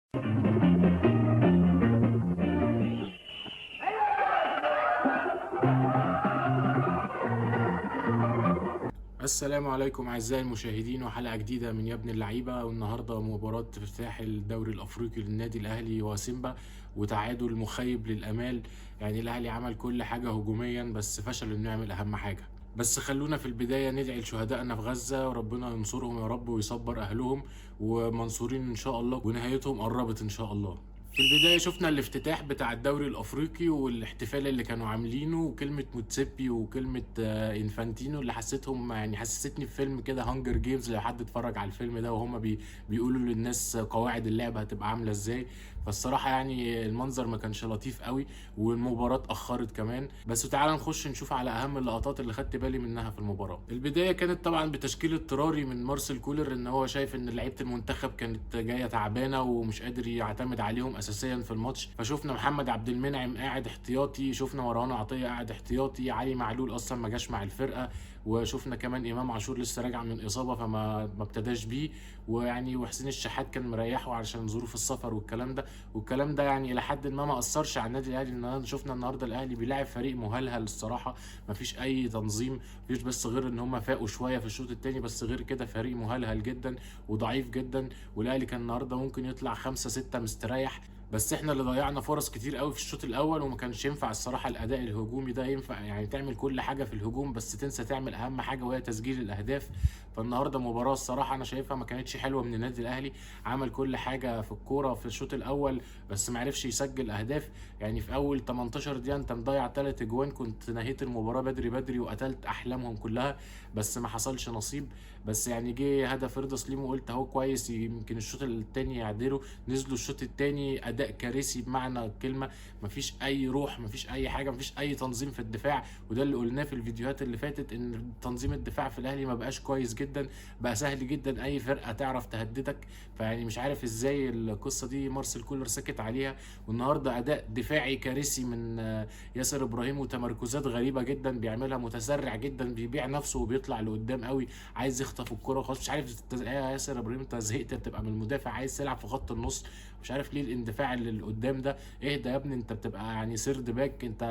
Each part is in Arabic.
السلام عليكم أعزائي المشاهدين، وحلقة جديدة من يا ابن اللعيبة. والنهاردة مباراة افتتاح الدوري الأفريقي للنادي الأهلي وسيمبا، وتعادل مخيب للآمال. يعني الأهلي عمل كل حاجة هجوميا بس فشل إنه يعمل أهم حاجة. بس خلونا في البداية ندعي لشهدائنا في غزة، وربنا ينصرهم يا رب ويصبر أهلهم، ومنصورين إن شاء الله، ونهايتهم قربت إن شاء الله. في البداية شفنا الافتتاح بتاع الدوري الأفريقي والاحتفال اللي كانوا عاملينه، وكلمة موتسيبي وكلمة انفانتينو اللي حسيتهم، يعني حسستني في فيلم كده هانجر جيمز. لو حد اتفرج على الفيلم ده وهم بيقولوا للناس قواعد اللعبة هتبقى عاملة ازاي. فالصراحة يعني المنظر ما كانش لطيف قوي، والمباراة اتأخرت كمان. بس تعالى نخش نشوف على أهم اللقطات اللي خدت بالي منها في المباراة. البداية كانت طبعا بتشكيل اضطراري من مارسيل كولر، ان هو شايف ان لعيبة المنتخب كانت جاية تعبانة ومش قادر يعتمد عليهم اساسيا في الماتش. فشوفنا محمد عبد المنعم قاعد احتياطي، شفنا مروان عطية قاعد احتياطي، علي معلول اصلا ما جاش مع الفرقة، وشفنا كمان امام عاشور لسه راجع من اصابة فما ابتداش بيه، ويعني وحسين الشحات كان مريحه علشان ظروف السفر والكلام ده يعني الى حد ما اثرش على النادي الاهلي. النهارده شفنا النهارده الاهلي بيلاعب فريق مهلهل الصراحه، ما فيش اي تنظيم، مفيش بس غير ان هم فاقوا شويه في الشوط الثاني، بس غير كده فريق مهلهل جدا وضعيف جدا. والاهلي كان النهارده ممكن يطلع 5-6 مستريح، بس احنا اللي ضيعنا فرص كتير قوي في الشوط الاول، وما كانش ينفع الصراحه الاداء الهجومي ده. ينفع يعني تعمل كل حاجه في الهجوم بس تنسى تعمل اهم حاجه وهي تسجيل الاهداف. فالنهارده مباراه الصراحه انا شايفها ما كانتش حلوه من النادي الاهلي. عمل كل حاجه في الكوره في الشوط الاول بس ما عرفش يسجل اهداف. يعني في اول 18 دقيقه انت مضيع 3 اجوان، كنت نهيت المباراه بدري بدري وقتلت احلامهم كلها، بس ما حصلش نصيب. بس يعني جه هدف رضا سليم وقلت اهو كويس، يمكن الشوط الثاني يعدلوا. نزلوا الشوط الثاني اداء كارثي بمعنى الكلمه، مفيش اي روح، مفيش اي حاجه، مفيش اي تنظيم في الدفاع. وده اللي قلناه في الفيديوهات اللي فاتت، ان تنظيم الدفاع في الاهلي ما بقاش كويس جدا، بقى سهل جدا اي فرقه تعرف تهددك. فيعني مش عارف ازاي القصه دي مارسيل كولر سكت عليها. والنهارده اداء دفاعي كارثي من ياسر ابراهيم، وتمركزات غريبه جدا بيعملها، متسرع جدا، بيبيع نفسه وبيطلع لقدام قوي، عايز يخطف الكره وخلاص. مش عارف يا ياسر ابراهيم، انت زهقت تبقى من المدافع عايز تلعب في خط النص؟ مش عارف ليه الاندفاع اللي قدام ده. اهدى يا ابني، انت بتبقى يعني سيرد باك، انت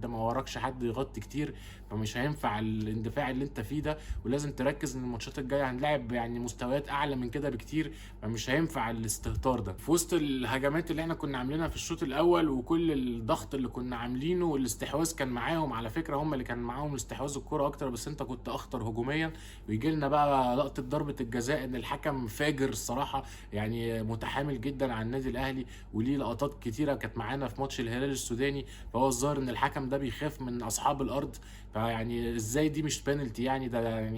ما وراكش حد يغطي كتير، فمش هينفع الاندفاع اللي انت فيه ده. ولازم تركز ان الماتشات الجايه هنلاعب يعني مستويات اعلى من كده بكتير، فمش هينفع الاستهتار ده في وسط الهجمات اللي احنا كنا عاملينها في الشوط الاول، وكل الضغط اللي كنا عاملينه، والاستحواذ كان معاهم. على فكره هم اللي كان معاهم الاستحواذ الكوره اكتر، بس انت كنت اخطر هجوميا. ويجي لنا بقى لقطه ضربه الجزاء، ان الحكم فاجر الصراحه، يعني متحامل جدا على النادي الاهلي، وليه لقطات كتيره كانت معانا في ماتش الهلال السوداني. فهو الظاهر ان الحكم ده بيخاف من اصحاب الارض. فيعني ازاي دي مش بينالتي؟ يعني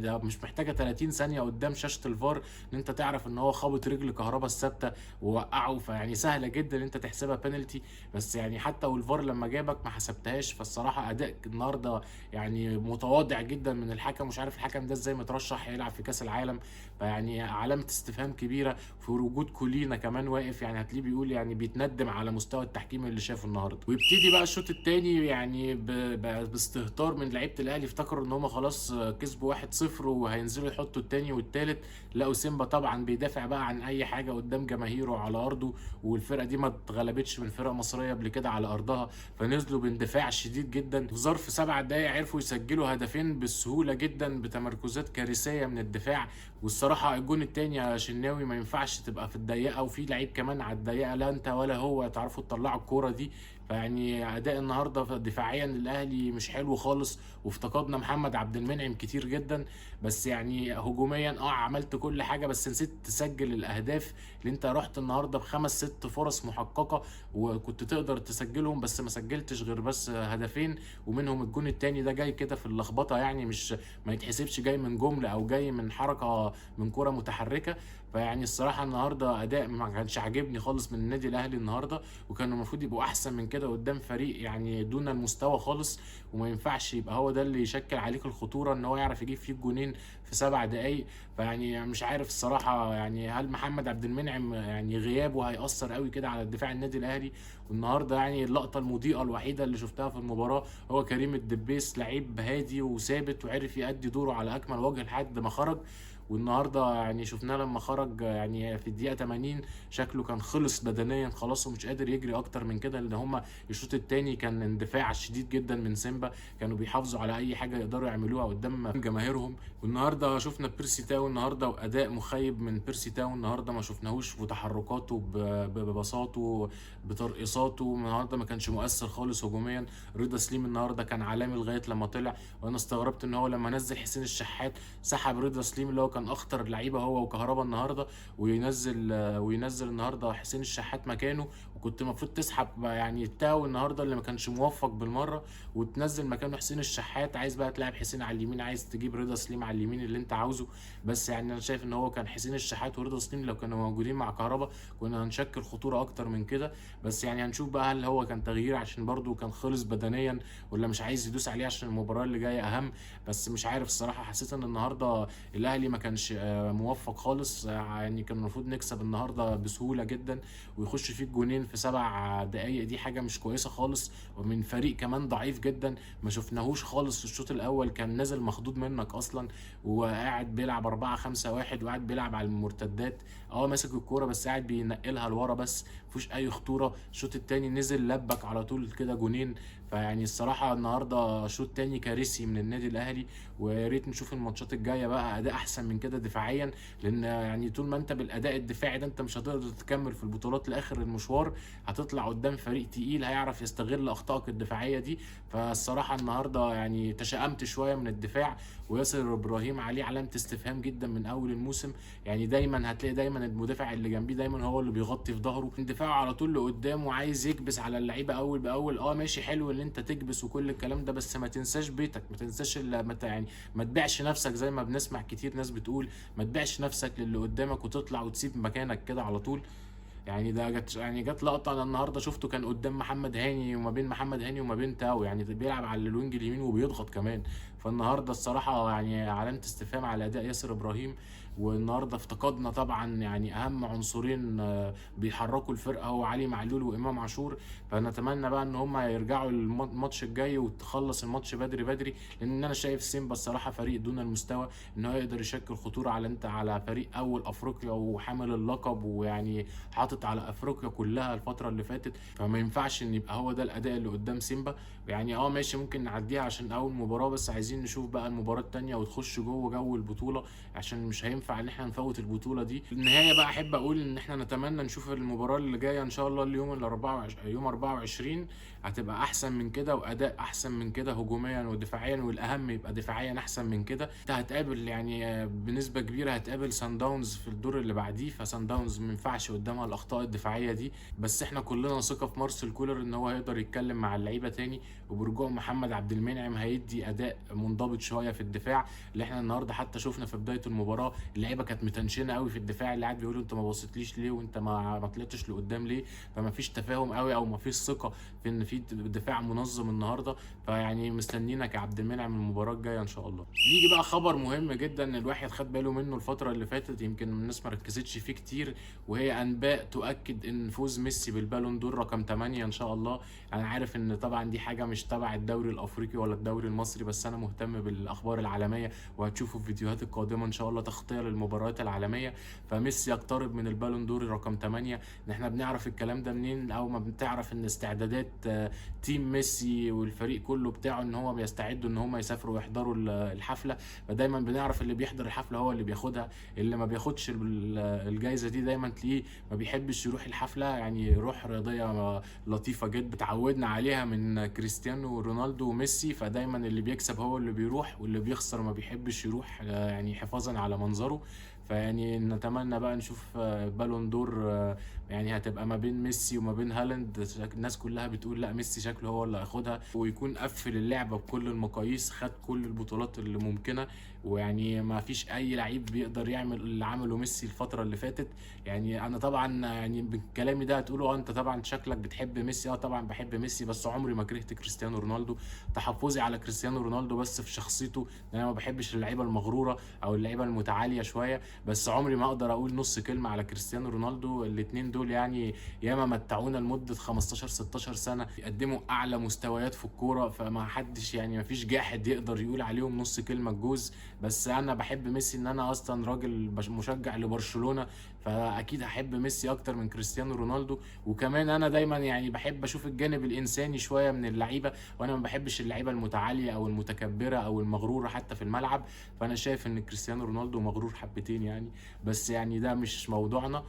ده مش محتاجه 30 ثانيه قدام شاشه الفار ان انت تعرف ان هو خابط رجل كهربا الثابته ووقعه. فيعني سهله جدا ان انت تحسبها بينالتي، بس يعني حتى والفار لما جابك ما حسبتهاش. فالصراحه اداء النهارده يعني متواضع جدا من الحكم. مش عارف الحكم ده ازاي مترشح يلعب في كاس العالم. فيعني علامه استفهام كبيره في وجود كولينا كمان واقف، يعني هتلاقيه بيقول يعني بيتندم على مستوى التحكيم اللي شافه النهارده. ويبتدي بقى الشوط الثاني يعني باستهتار من لعيبه الاهلي، افتكروا ان هم خلاص كسبوا 1-0 وهينزلوا يحطوا الثاني والثالث. لقوا سيمبا طبعا بيدافع بقى عن اي حاجه قدام جماهيره على ارضه، والفرقه دي ما اتغلبتش من فرقه مصريه قبل كده على ارضها. فنزلوا باندفاع شديد جدا، في ظرف 7 دقائق عرفوا يسجلوا هدفين بالسهوله جدا بتمركزات كارثيه من الدفاع. والصراحه الجون الثاني يا شناوي ما ينفعش تبقى في الضيقه، وفي لعيب كمان على الضيقه، لا انت ولا هو تعرفوا تطلعوا الكوره دي. فيعني اداء النهارده دفاعيا للاهلي مش حلو خالص، وافتقدنا محمد عبد المنعم كتير جدا. بس يعني هجوميا عملت كل حاجه، بس نسيت تسجل الاهداف اللي انت رحت النهارده بخمس ست فرص محققه وكنت تقدر تسجلهم، بس ما سجلتش غير بس هدفين، ومنهم الجون التاني ده جاي كده في اللخبطه، يعني مش ما يتحسبش جاي من جمله او جاي من حركه من كره متحركه. فيعني الصراحه النهارده اداء ما كانش عاجبني خالص من النادي الاهلي النهارده، وكانوا المفروض يبقوا احسن من كده قدام فريق يعني دون المستوى خالص. وما ينفعش يبقى هو ده اللي يشكل عليك الخطوره، ان هو يعرف يجيب فيك جونين في 7 دقايق. فيعني مش عارف الصراحه، يعني هل محمد عبد المنعم يعني غيابه هيأثر قوي كده على الدفاع النادي الاهلي؟ والنهارده يعني اللقطه المضيئه الوحيده اللي شفتها في المباراه هو كريم الدبيس، لعيب هادي وثابت وعرف يأدي دوره على اكمل وجه لحد ما خرج. والنهارده يعني شفناه لما خرج يعني في الدقيقه 80 شكله كان خلص بدنيا خلاص ومش قادر يجري اكتر من كده، لان هما الشوط الثاني كان اندفاع شديد جدا من سيمبا، كانوا بيحافظوا على اي حاجه يقدروا يعملوها قدام جماهيرهم. والنهارده شفنا بيرسي تاو النهارده واداء مخيب من بيرسي تاو النهارده، ما شفناهوش بتحركاته ببساطه بترقصاته، النهارده ما كانش مؤثر خالص هجوميا. رضا سليم النهارده كان عالمي لغايه لما طلع، وانا استغربت ان هو لما نزل حسين الشحات سحب رضا سليم اللي هو كان اخطر اللعيبه هو وكهربا النهارده، وينزل النهارده حسين الشحات مكانه. وكنت المفروض تسحب يعني تاو النهارده اللي ما كانش موفق بالمره، وتنزل مكانه حسين الشحات. عايز بقى تلعب حسين على اليمين، عايز تجيب رضا سليم على اليمين اللي انت عاوزه. بس يعني انا شايف ان هو كان حسين الشحات ورضا سليم لو كانوا موجودين مع كهربا كنا هنشكل خطوره اكتر من كده. بس يعني هنشوف بقى هل هو كان تغيير عشان برده كان خلص بدنيا، ولا مش عايز يدوس عليه عشان المباراه اللي جايه اهم. بس مش عارف الصراحه، حسيت ان النهارده الاهلي ما كانش موفق خالص. يعني كان المفروض نكسب النهارده بسهوله جدا، ويخش فيك جونين في 7 دقايق، دي حاجه مش كويسه خالص، ومن فريق كمان ضعيف جدا ما شفناهوش خالص في الشوط الاول. كان نازل مخضوض منك اصلا، وقاعد بيلعب 4-5-1 وقاعد بيلعب على المرتدات. ماسك الكوره بس قاعد بينقلها لورا بس، مفيش اي خطوره. الشوط الثاني نزل لبك على طول كده جونين. فيعني الصراحه النهارده شوط تاني كارثي من النادي الاهلي، ويا ريت نشوف الماتشات الجايه بقى اداء احسن من كده دفاعيا، لان يعني طول ما انت بالاداء الدفاعي ده انت مش هتقدر تكمل في البطولات لاخر المشوار. هتطلع قدام فريق تقيل هيعرف يستغل اخطائك الدفاعيه دي. فالصراحه النهارده يعني تشائمت شويه من الدفاع، وياسر ابراهيم عليه علامه استفهام جدا من اول الموسم. يعني دايما هتلاقي دايما المدافع اللي جنبيه دايما هو اللي بيغطي في ظهره، الدفاع على طول لقدام وعايز يكبس على اللعيبه اول باول. ماشي حلو ان انت تكبس وكل الكلام ده، بس ما تنساش بيتك، ما تنساش يعني ما تبيعش نفسك زي ما بنسمع كتير ناس بتقول، ما تبيعش نفسك للي قدامك وتطلع وتسيب مكانك كده على طول. يعني ده جت لقطه انا النهارده شفته كان قدام محمد هاني وما بين محمد هاني وما بين تاو، يعني ده بيلعب على الوينج اليمين وبيضغط كمان. فالنهارده الصراحه يعني علامه استفهام على اداء ياسر ابراهيم. والنهارده افتقدنا طبعا يعني اهم عنصرين بيحركوا الفرقه، هو علي معلول وامام عاشور. فنتمنى بقى ان هم يرجعوا الماتش الجاي وتخلص الماتش بدري بدري، لان انا شايف سيمبا الصراحه فريق دون المستوى ان هو يقدر يشكل خطوره على فريق اول افريقيا وحامل اللقب، ويعني حاطط على افريقيا كلها الفتره اللي فاتت. فما ينفعش ان يبقى هو ده الاداء اللي قدام سيمبا. يعني ماشي ممكن نعديها عشان اول مباراه، بس عايزين نشوف بقى المباراه الثانيه وتخش جوه جو البطوله، عشان مش هينفع ان احنا نفوت البطوله دي. في النهايه بقى احب اقول ان احنا نتمنى نشوف المباراه اللي جايه ان شاء الله اليوم يوم 24 هتبقى احسن من كده، واداء احسن من كده هجوميا ودفاعيا، والاهم يبقى دفاعيا احسن من كده. انت هتقابل يعني بنسبه كبيره هتقابل سان داونز في الدور اللي بعديه، فسان داونز ما ينفعش قدامها الاخطاء الدفاعيه دي. بس احنا كلنا ثقه في مارسيل كولر ان هو هيقدر يتكلم مع اللعيبه تاني، وبرجوع محمد عبد المنعم هيدي اداء منضبط شويه في الدفاع. اللي احنا النهارده حتى شفنا في بدايه المباراه اللعيبه كانت متنشنه قوي في الدفاع، اللي قاعد بيقولوا انت ما بصيتليش ليه وانت ما طلعتش لقدام ليه. فما فيش تفاهم قوي او ما فيش ثقه في ان في دفاع منظم النهارده. فيعني مستنيينك يا عبد المنعم المباراه الجايه ان شاء الله. يجي بقى خبر مهم جدا الواحد خد باله منه الفتره اللي فاتت، يمكن الناس ما ركزتش فيه كتير، وهي انباء تؤكد ان فوز ميسي بالبالون دور رقم 8 ان شاء الله. انا عارف ان طبعا دي حاجه مش تبع الدوري الافريقي ولا الدوري المصري، بس انا مهتم بالاخبار العالميه، وهتشوفوا في الفيديوهات القادمه ان شاء الله تغطيه للمباريات العالميه. فميسي يقترب من البالون دور رقم 8. احنا بنعرف الكلام ده منين؟ او ما بتعرف ان استعدادات تيم ميسي والفريق كله بتاعه ان هو بيستعدوا ان هم يسافروا ويحضروا الحفله. فدايما بنعرف اللي بيحضر الحفله هو اللي بياخدها، اللي ما بياخدش الجائزه دي دايما تلاقيه ما بيحبش يروح الحفله. يعني روح رياضيه لطيفه جدا بتعودنا عليها من كريستيانو رونالدو وميسي، فدايما اللي بيكسب هو اللي بيروح، واللي بيخسر ما بيحبش يروح يعني حفاظا على منظره. فيعني نتمنى بقى نشوف بالون دور يعني هتبقى ما بين ميسي وما بين هالاند. الناس كلها بتقول لا ميسي شكله هو اللي هياخدها، ويكون قفل اللعبه بكل المقاييس، خد كل البطولات اللي ممكنه. ويعني ما فيش اي لعيب بيقدر يعمل اللي عمله ميسي الفتره اللي فاتت. يعني انا طبعا يعني بكلامي ده هتقولوا انت طبعا شكلك بتحب ميسي. طبعا بحب ميسي، بس عمري ما كرهت كريستيانو رونالدو. تحفظي على كريستيانو رونالدو بس في شخصيته، انا ما بحبش اللعيبه المغروره او اللعيبه المتعاليه شويه. بس عمري ما اقدر اقول نص كلمه على كريستيانو رونالدو. الاتنين دول يعني ياما متعونا لمده 15 16 سنه، يقدموا اعلى مستويات في الكوره، فما حدش يعني ما فيش جاحد يقدر يقول عليهم نص كلمه الجوز. بس انا بحب ميسي، ان انا اصلا راجل مشجع لبرشلونه، فاكيد هحب ميسي اكتر من كريستيانو رونالدو. وكمان انا دايما يعني بحب اشوف الجانب الانساني شويه من اللعيبه، وانا ما بحبش اللعيبه المتعاليه او المتكبره او المغروره حتى في الملعب. فانا شايف ان كريستيانو رونالدو مغرور حبتين يعني، بس يعني ده مش موضوعنا.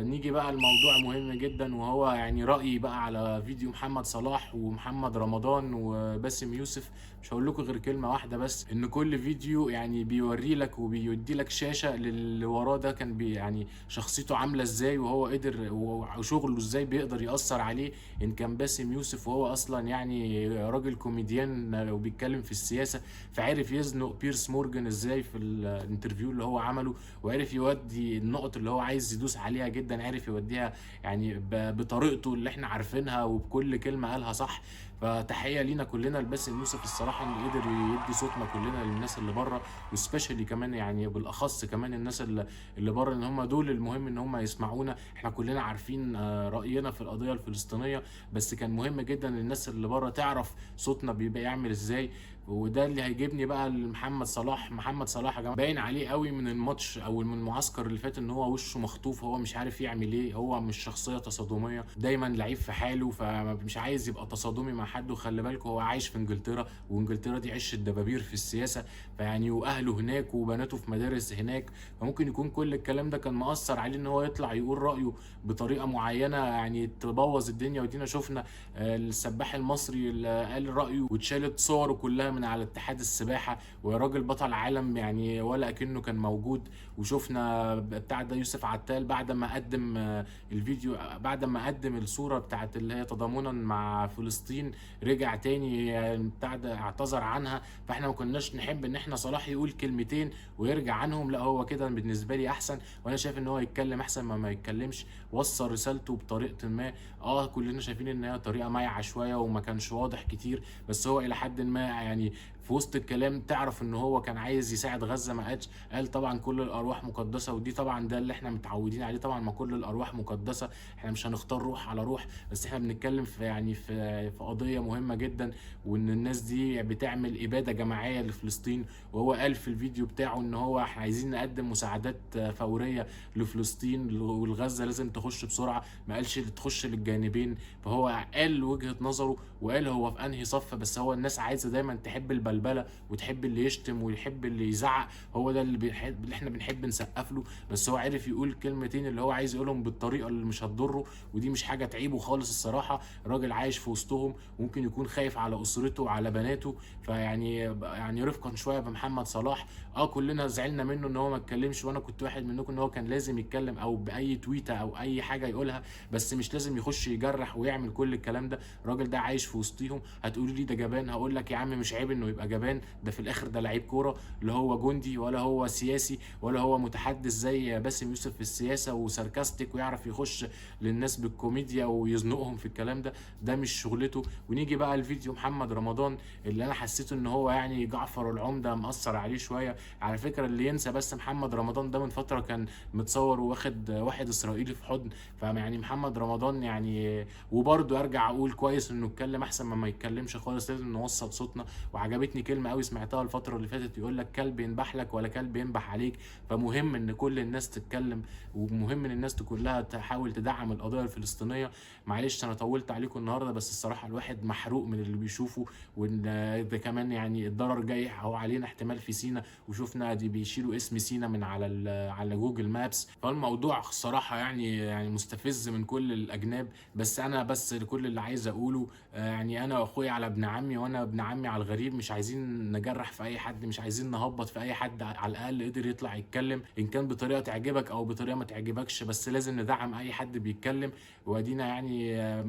نيجي بقى الموضوع مهم جدا، وهو يعني رأيي بقى على فيديو محمد صلاح ومحمد رمضان وباسم يوسف. مش هقول لكم غير كلمة واحدة بس، ان كل فيديو يعني بيوري لك وبيدي لك شاشة للي وراه ده كان يعني شخصيته عاملة ازاي، وهو قدر وشغله ازاي بيقدر يأثر عليه. ان كان باسم يوسف وهو اصلا يعني راجل كوميديان وبيتكلم في السياسة، فعرف يزنق بيرس مورجان ازاي في الانترفيو اللي هو عمله، وعرف يودي النقط اللي هو عايز يدوس عليها جدا، عرف يوديها يعني بطريقته اللي احنا عارفينها، وبكل كلمة قالها صح. فتحية لينا كلنا لباسم يوسف الصراحة، اللي قدر يدي صوتنا كلنا للناس اللي بره، وسبيشالي كمان يعني بالاخص كمان الناس اللي بره، ان هم دول المهم ان هم يسمعونا. احنا كلنا عارفين رأينا في القضية الفلسطينية، بس كان مهم جدا الناس اللي بره تعرف صوتنا بيبقى يعمل ازاي. وده اللي هيجيبني بقى لمحمد صلاح. محمد صلاح يا جماعه باين عليه قوي من الماتش او من المعسكر اللي فات ان هو وشه مخطوف، هو مش عارف يعمل ايه، هو مش شخصيه تصادميه، دايما لعيب في حاله، فمش عايز يبقى تصادمي مع حد. وخلي بالكوا هو عايش في انجلترا، وانجلترا دي عش الدبابير في السياسه، فيعني واهله هناك وبناته في مدارس هناك، فممكن يكون كل الكلام ده كان مأثر عليه ان هو يطلع يقول رأيه بطريقه معينه يعني تبوظ الدنيا. ودينا شفنا السباح المصري اللي قال رأيه واتشالت صوره كلها من على اتحاد السباحه، ويا راجل بطل عالم يعني ولا كأنه كان موجود. وشفنا بتاع ده يوسف عتال بعد ما قدم الفيديو، بعد ما قدم الصوره بتاعت اللي هي تضامنا مع فلسطين، رجع تاني بتاع ده اعتذر عنها. فاحنا ما كناش نحب ان احنا صلاح يقول كلمتين ويرجع عنهم، لا هو كده بالنسبه لي احسن، وانا شايف ان هو يتكلم احسن ما يتكلمش. وصل رسالته بطريقه ما، كلنا شايفين ان هي طريقه مايعه شويه وما كانش واضح كتير، بس هو الى حد ما يعني في وسط الكلام تعرف ان هو كان عايز يساعد غزه. ما قالش، قال طبعا كل الارواح مقدسه، ودي طبعا ده اللي احنا متعودين عليه طبعا، ما كل الارواح مقدسه، احنا مش هنختار روح على روح، بس احنا بنتكلم في يعني في قضيه مهمه جدا، وان الناس دي بتعمل اباده جماعيه لفلسطين. وهو قال في الفيديو بتاعه ان هو احنا عايزين نقدم مساعدات فوريه لفلسطين، والغزه لازم تخش بسرعه، ما قالش تخش للجانبين. فهو قال وجهه نظره، وقال هو في انهي صف، بس هو الناس عايزه دايما تحب البلبله وتحب اللي يشتم ويحب اللي يزعق، هو ده اللي احنا بنحب نسقف له. بس هو عرف يقول كلمتين اللي هو عايز يقولهم بالطريقه اللي مش هتضره، ودي مش حاجه تعيبه خالص الصراحه. راجل عايش في وسطهم، وممكن يكون خايف على اسرته وعلى بناته، فيعني رفقا شويه بمحمد صلاح. كلنا زعلنا منه ان هو ما اتكلمش، وانا كنت واحد منكم، ان هو كان لازم يتكلم او باي تويته او اي حاجه يقولها، بس مش لازم يخش يجرح ويعمل كل الكلام ده. الراجل ده عايش في وسطهم. هتقولوا لي ده جبان، هقول لك يا عم مش عيب انه يبقى جبان، ده في الاخر ده لعيب كوره، لا هو جندي ولا هو سياسي ولا هو متحدث زي باسم يوسف في السياسه وساركاستيك ويعرف يخش للناس بالكوميديا ويزنقهم في الكلام ده، ده مش شغلته. ونيجي بقى الفيديو محمد رمضان، اللي انا حسيته ان هو يعني جعفر العمده مأثر عليه شويه. على فكره اللي ينسى بس محمد رمضان ده من فتره كان متصور واخد واحد اسرائيلي في حضن، فيعني محمد رمضان يعني. وبرضه ارجع اقول كويس انه اتكلم احسن ما يتكلمش خالص، لازم نوصل صوتنا. وعجبتني كلمه قوي سمعتها الفتره اللي فاتت، يقول لك كلب ينبح لك ولا كلب ينبح عليك. فمهم ان كل الناس تتكلم، ومهم ان الناس كلها تحاول تدعم القضيه الفلسطينيه. معلش انا طولت عليكم النهارده، بس الصراحه الواحد محروق من اللي بيشوفه، وان ده كمان يعني الضرر جاي اهو علينا احتمال في سينا، وشفنا دي بيشيلوا اسم سينا من على جوجل مابس. فالموضوع الصراحه يعني مستفز من كل الاجناب. بس انا بس كل اللي عايز اقوله يعني انا واخويا على ابن عمي، وانا ابن عمي على الغريب، مش عايزين نجرح في اي حد، مش عايزين نهبط في اي حد، على الاقل قدر يطلع يتكلم ان كان بطريقه تعجبك او بطريقه ما تعجبكش، بس لازم ندعم اي حد بيتكلم. وادينا يعني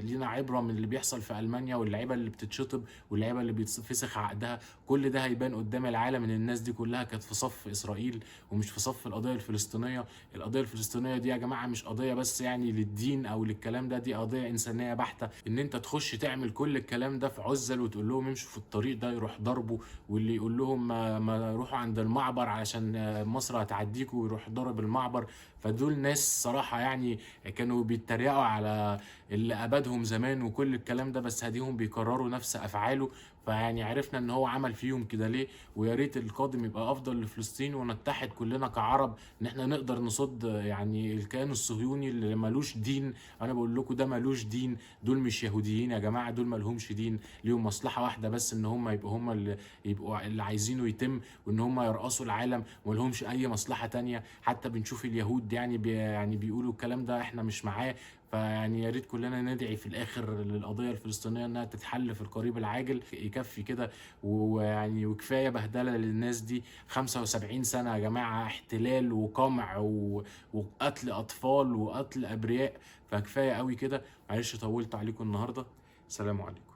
لينا عبره من اللي بيحصل في المانيا، واللعيبه اللي بتتشطب واللعيبه اللي بيتفسخ عقدها، كل ده هيبان قدام العالم ان الناس دي كلها كانت في صف اسرائيل ومش في صف القضيه الفلسطينيه. القضيه الفلسطينيه دي يا جماعه مش قضيه بس يعني للدين او للكلام ده، دي قضيه انسانيه بحته. ان انت تخش تعمل كل الكلام ده في عزل وتقول لهم امشوا في الطريق ده، يروح ضرب ضربه، واللي يقول لهم ما روحوا عند المعبر علشان مصر هتعديكوا، ويروح ضرب المعبر. فدول ناس صراحة يعني كانوا بيتريقوا على اللي أبادهم زمان وكل الكلام ده، بس هديهم بيكرروا نفس أفعاله. فيعني عرفنا إن هو عمل فيهم كده ليه. ويا ريت القادم يبقى أفضل لفلسطين، ونتحد كلنا كعرب إن إحنا نقدر نصد يعني الكيان الصهيوني اللي ملوش دين. أنا بقول لكم ده ملوش دين، دول مش يهوديين يا جماعة، دول ملهمش دين، ليهم مصلحة واحدة بس، إن هم يبقوا هم اللي يبقوا اللي عايزينه يتم، وإن هم يرقصوا العالم، وملهمش أي مصلحة تانية. حتى بنشوف اليهود يعني بيقولوا الكلام ده إحنا مش معاه. فيعني يا ريت كلنا ندعي في الاخر للقضيه الفلسطينيه انها تتحل في القريب العاجل، يكفي كده. ويعني وكفايه بهدله للناس دي. 75 سنه يا جماعه احتلال وقمع وقتل اطفال وقتل ابرياء، فكفايه قوي كده. معلش طولت عليكم النهارده. سلام عليكم.